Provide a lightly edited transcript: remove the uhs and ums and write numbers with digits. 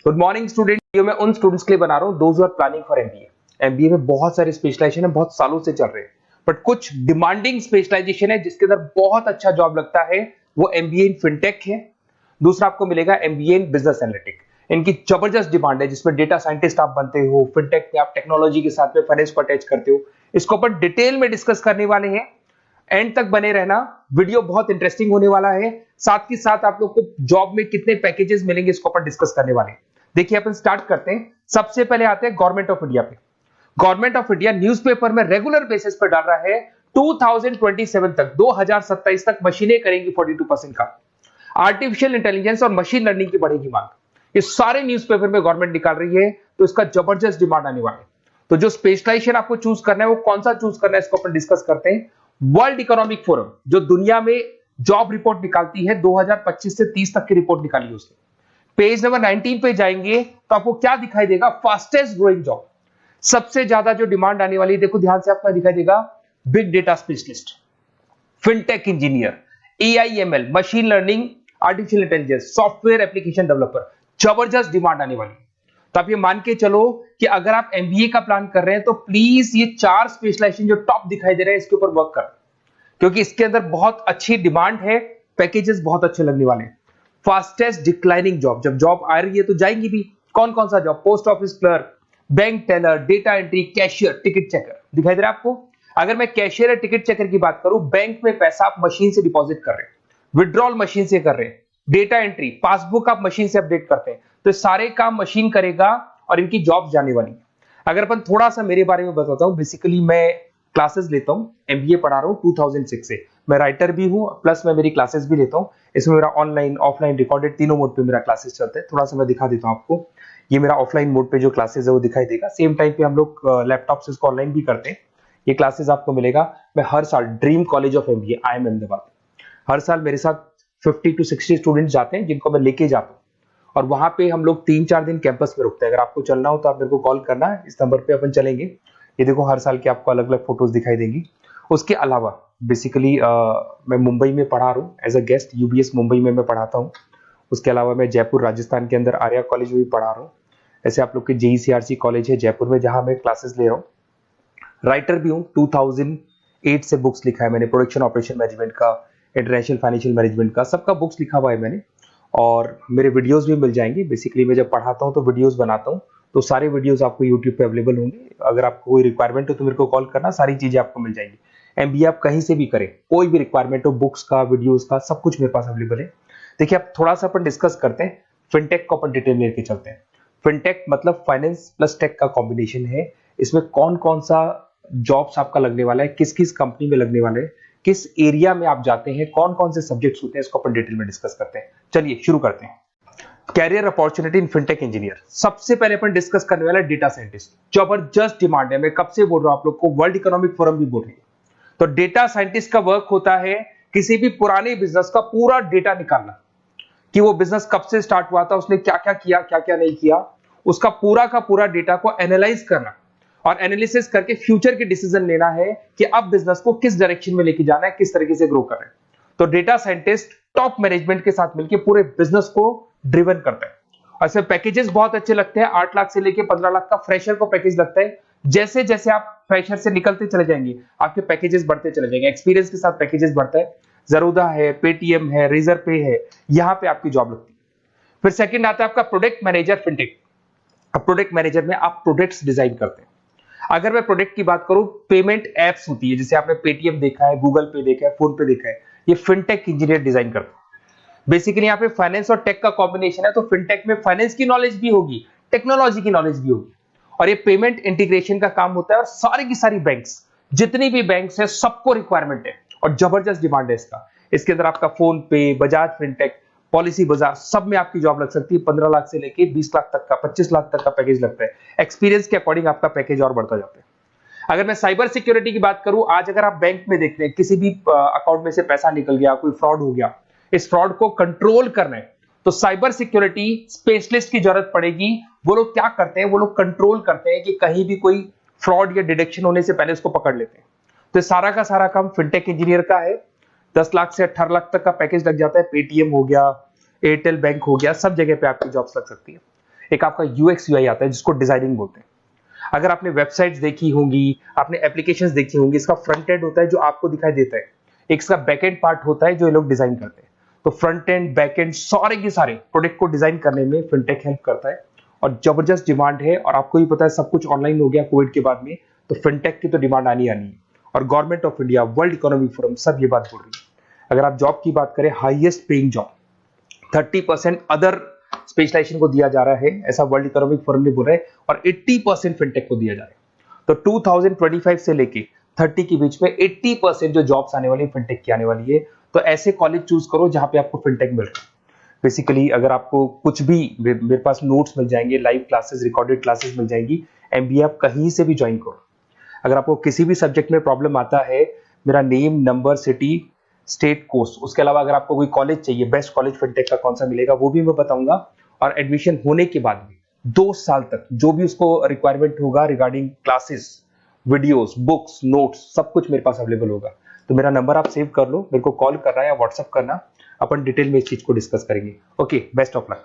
Good morning student. मैं उन students के लिए बना रहा हूँ those are planning for MBA. MBA में बहुत सारे स्पेशलाइजेशन है, बहुत सालों से चल रहे हैं, बट कुछ डिमांडिंग स्पेशलाइजेशन है जिसके अंदर बहुत अच्छा जॉब लगता है। वो एमबीए इन फिनटेक है। दूसरा आपको मिलेगा एमबीए इन बिजनेस एनालिटिक। इनकी जबरदस्त डिमांड है, जिसमें डेटा साइंटिस्ट आप बनते हो, फिनटेक में आप टेक्नोलॉजी के साथ में फाइनेंस को अटैच करते हो। इसको अपन डिटेल में डिस्कस करने वाले हैं। एंड तक बने रहना, वीडियो बहुत इंटरेस्टिंग होने वाला है। साथ ही साथ आप लोग को जॉब में कितने पैकेजेस मिलेंगे इसको अपन डिस्कस करने वाले हैं। देखिए अपन स्टार्ट करते हैं। सबसे पहले आते हैं गवर्नमेंट ऑफ इंडिया पे। गवर्नमेंट ऑफ इंडिया न्यूज़पेपर में रेगुलर बेसिस पर डाल रहा है 2027 तक 2027 तक मशीनें करेंगी 42% का। आर्टिफिशियल इंटेलिजेंस और मशीन लर्निंग की बढ़ेगी मांग। ये सारे न्यूज़पेपर में गवर्नमेंट निकाल रही है, तो इसका जबरदस्त डिमांड आने वाला है। तो जो स्पेशलाइजेशन आपको चूज करना है वो कौन सा चूज करना है इसको अपन डिस्कस करते हैं। वर्ल्ड इकोनॉमिक फोरम जो दुनिया में जॉब रिपोर्ट निकालती है, 2025 से 30 तक की रिपोर्ट निकाली है उसने। पेज नंबर 19 पे जाएंगे तो आपको क्या दिखाई देगा? फास्टेस्ट ग्रोइंग जॉब, सबसे ज्यादा जो डिमांड आने वाली है, देखो ध्यान से, आपको दिखाई देगा big data specialist, fintech engineer, AIML, machine learning, artificial intelligence, software application developer. जबरदस्त डिमांड आने वाली है। तो आप ये मान के चलो कि अगर आप एमबीए का प्लान कर रहे हैं तो प्लीज ये 4 स्पेशलाइजेशन जो टॉप दिखाई दे रहे हैं इसके ऊपर वर्क कर, क्योंकि इसके अंदर बहुत अच्छी डिमांड है, पैकेजेस बहुत अच्छे लगने वाले हैं। फास्टेस्ट डिक्लाइनिंग जॉब, जब जॉब आ रही है तो जाएंगी भी। कौन कौन सा job? Post office clerk, bank teller, data entry, cashier, ticket checker. दिखाई दे रहा है आपको? अगर मैं कैशियर या टिकट चेकर की बात करूं, बैंक में पैसा आप मशीन से डिपॉजिट कर रहे हैं, विड्रॉल मशीन से कर रहे हैं, डेटा एंट्री, पासबुक आप मशीन से अपडेट करते हैं, तो सारे काम मशीन करेगा और इनकी जॉब जाने वाली है। अगर अपन थोड़ा सा मेरे बारे में बताता हूं, बेसिकली मैं क्लासेस लेता हूं, एमबीए पढ़ा रहा हूं 2006 से। मैं राइटर भी हूं, प्लस मैं मेरी क्लासेस भी लेता हूं। इसमें मेरा ऑनलाइन ऑफलाइन रिकॉर्डेड तीनों मोड पे मेरा क्लासेस चलते हैं। थोड़ा सा मैं दिखा देता हूं आपको। ये मेरा ऑफलाइन मोड पे जो क्लासेस है वो दिखाई देगा। सेम टाइम पे हम लोग लैपटॉप से इसको ऑनलाइन भी करते हैं। ये क्लासेस आपको मिलेगा। मैं हर साल dream college of MBA IIM Ahmedabad, हर साल मेरे साथ 50 to 60 स्टूडेंट्स जाते हैं, जिनको मैं लेके जाता हूँ, और वहां पे हम लोग 3-4 दिन कैंपस में रुकते हैं। अगर आपको चलना हो तो आप मेरे को कॉल करना है, इस नंबर पे अपन चलेंगे। ये देखो हर साल की आपको अलग अलग फोटोज दिखाई देंगी। उसके अलावा बेसिकली मैं मुंबई में पढ़ा रहा हूँ as a guest, UBS Mumbai में मैं पढ़ाता हूँ। उसके अलावा मैं जयपुर राजस्थान के अंदर आर्या कॉलेज में भी पढ़ा रहा हूँ। ऐसे आप लोग के JECRC कॉलेज है जयपुर में, जहां मैं क्लासेस ले रहा हूँ। राइटर भी हूँ, 2008 से बुक्स लिखा है मैंने, प्रोडक्शन ऑपरेशन मैनेजमेंट का, इंटरनेशनल फाइनेंशियल मैनेजमेंट का, सबका बुक्स लिखा हुआ है मैंने। और मेरे वीडियोस भी मिल जाएंगे। बेसिकली मैं जब पढ़ाता हूँ तो वीडियोस बनाता हूँ, तो सारे वीडियोस आपको यूट्यूब पे अवेलेबल होंगे। अगर आपको कोई रिक्वायरमेंट हो तो मेरे को कॉल करना, सारी चीजें आपको मिल जाएंगी। एमबीए आप कहीं से भी करें, कोई भी रिक्वायरमेंट हो, बुक्स का, वीडियोस का, सब कुछ मेरे पास अवेलेबल है। देखिए अब थोड़ा सा अपन डिस्कस करते हैं। फिनटेक को अपन डिटेल में लेके चलते हैं। फिनटेक मतलब फाइनेंस प्लस टेक का कॉम्बिनेशन है। इसमें कौन कौन सा जॉब्स आपका लगने वाला है, किस किस कंपनी में लगने वाले हैं, किस एरिया में आप जाते हैं, कौन कौन से सब्जेक्ट्स होते हैं, इसको अपन डिटेल में डिस्कस करते हैं। चलिए शुरू करते हैं। Career opportunity in fintech engineer. सबसे पहले अपन डिस्कस करने वाला है डेटा साइंटिस्ट। जबरदस्त डिमांड है, मैं कब से बोल रहा हूं आप लोग को, वर्ल्ड इकोनॉमिक फोरम भी बोल रही है। तो डेटा साइंटिस्ट का वर्क होता है किसी भी पुराने बिजनेस का पूरा डेटा निकालना, कि वो बिजनेस कब से स्टार्ट हुआ था, उसने क्या क्या किया, क्या क्या नहीं किया, उसका पूरा का पूरा डेटा को एनालाइज करना और एनालिसिस करके फ्यूचर के डिसीजन लेना है कि अब बिजनेस को किस डायरेक्शन में लेके जाना है, किस तरीके से ग्रो कर रहे हैं। तो डेटा साइंटिस्ट टॉप मैनेजमेंट के साथ मिलकर पूरे बिजनेस को ड्रिवन करता है। और इसमें पैकेजेस बहुत अच्छे लगते हैं। 8 लाख से लेके 15 लाख का फ्रेशर को पैकेज लगता है। जैसे जैसे आप फ्रेशर से निकलते चले जाएंगे, आपके पैकेजेस बढ़ते चले जाएंगे। एक्सपीरियंस के साथ पैकेजेस बढ़ता है। जरूदा है, पेटीएम है, रेजर पे है, यहां पे आपकी जॉब लगती है। फिर सेकंड आता है आपका प्रोडक्ट मैनेजर फिनटेक। अब प्रोडक्ट मैनेजर में आप प्रोडक्ट्स डिजाइन करते हैं। अगर मैं प्रोडक्ट की बात करूं, पेमेंट एप्स होती है, जैसे आपने पेटीएम देखा है, गूगल पे देखा है, फोन पे देखा है, ये फिनटेक इंजीनियर डिजाइन करते हैं। बेसिकली यहाँ पे फाइनेंस और टेक का कॉम्बिनेशन है, तो फिनटेक में फाइनेंस की नॉलेज भी होगी, टेक्नोलॉजी की नॉलेज भी होगी, और ये पेमेंट इंटीग्रेशन का काम होता है। और सारी की सारी बैंक्स, जितनी भी बैंक्स है, सबको रिक्वायरमेंट है और जबरदस्त डिमांड है इसका। इसके अंदर आपका फोन पे, बजाज फिनटेक, पॉलिसी बाजार, सब में आपकी जॉब लग सकती है। 15 लाख से लेके 20 लाख तक का, 25 लाख तक का पैकेज लगता है। एक्सपीरियंस के अकॉर्डिंग आपका पैकेज और बढ़ता जाता है। अगर मैं साइबर सिक्योरिटी की बात करूं, आज अगर आप बैंक में देखते हैं किसी भी अकाउंट में से पैसा निकल गया, कोई फ्रॉड हो गया, इस फ्रॉड को कंट्रोल करना है तो साइबर सिक्योरिटी स्पेशलिस्ट की जरूरत पड़ेगी। वो लोग क्या करते हैं, वो लोग कंट्रोल करते हैं कि कहीं भी कोई फ्रॉड या डिटेक्शन होने से पहले उसको पकड़ लेते हैं। तो सारा का सारा काम फिनटेक इंजीनियर का है। 10 लाख से 18 लाख तक का पैकेज लग जाता है। पेटीएम हो गया, एयरटेल बैंक हो गया, सब जगह पे आपकी जॉब्स लग सकती है। एक आपका यूएक्स यूआई आता है जिसको डिजाइनिंग बोलते हैं। अगर आपने वेबसाइट्स देखी होंगी, आपने एप्लीकेशंस देखी होंगी, इसका फ्रंट एंड होता है जो आपको दिखाई देता है, एक इसका बैक एंड पार्ट होता है जो ये लोग डिजाइन करते हैं। तो फ्रंट एंड बैक एंड सारे के सारे प्रोडक्ट को डिजाइन करने में फिनटेक हेल्प करता है और जबरदस्त डिमांड है। और आपको ही पता है सब कुछ ऑनलाइन हो गया कोविड के बाद में, तो फिनटेक की तो डिमांड आनी है। और government of India, world economic forum सब ये बात बोल रही है। अगर आप जॉब की बात करें, highest paying job 30% other specialization को दिया जा रहा है, ऐसा वर्ल्ड इकोनॉमिक फोरम ने बोला है, और 80% फिनटेक को दिया जा रहा है। तो 2025 से लेके 30 के बीच में 80% जो जॉब्स आने वाली है फिनटेक की आने वाली है। तो ऐसे कॉलेज चूज करो जहां पे आपको फिनटेक मिल रहा है। बेसिकली अगर आपको कुछ भी, मेरे पास नोट्स मिल जाएंगे, लाइव क्लासेस, रिकॉर्डेड क्लासेस मिल जाएंगी, एमबीए आप कहीं से भी ज्वाइन करो। अगर आपको किसी भी सब्जेक्ट में प्रॉब्लम आता है, मेरा name, number, city, state, course, उसके अलावा अगर आपको कोई कॉलेज चाहिए, बेस्ट कॉलेज फिनटेक का कौन सा मिलेगा वो भी मैं बताऊंगा। और एडमिशन होने के बाद भी 2 साल तक जो भी उसको रिक्वायरमेंट होगा regarding classes, videos, books, notes, सब कुछ मेरे पास अवेलेबल होगा। तो मेरा नंबर आप सेव कर लो, मेरे को कॉल करना या व्हाट्सएप करना, अपन डिटेल में इस चीज को डिस्कस करेंगे। Okay, best of luck.